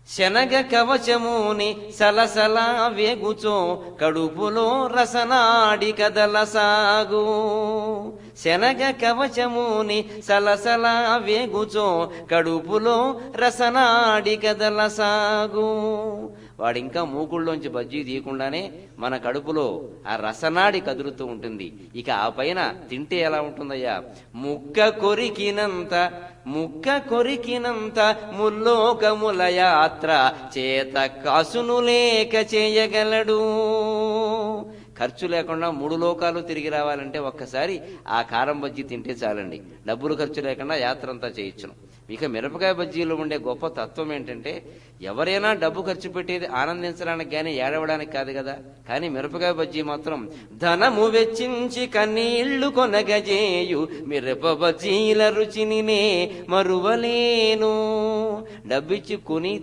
శనగ కవచముని సలసలా వేగుచో కడుపులో రసనాడి కదలసాగు. శనగ కవచముని సలసలా వేగుచో కడుపులో రసనాడి కదలసాగు. వాడింకా మూకుళ్ళలోంచి బజ్జీ తీయకుండానే మన కడుపులో ఆ రసనాడి కదులుతూ ఉంటుంది. ఇక ఆ పైన తింటే ఎలా ఉంటుందయ్యా? ముక్క కొరికినంత ముల్లోకముల యాత్ర చేత కాసును లేక చేయగలడు. ఖర్చు లేకుండా 3 లోకాలు తిరిగి రావాలంటే ఒక్కసారి ఆ కారం బజ్జీ తింటే చాలండి. డబ్బులు ఖర్చు లేకుండా యాత్ర అంతా చేయొచ్చును. ఇక మిరపకాయ బజ్జీలో ఉండే గొప్ప తత్వం ఏంటంటే, ఎవరైనా డబ్బు ఖర్చు పెట్టేది ఆనందించడానికి కానీ ఏడవడానికి కాదు కదా. కానీ మిరపకాయ బజ్జీ మాత్రం ధనము వెచ్చించి కన్నీళ్లు కొనగజేయు మిరప బజ్జీల రుచిని నే మరువలేను. డబ్బిచ్చి కొని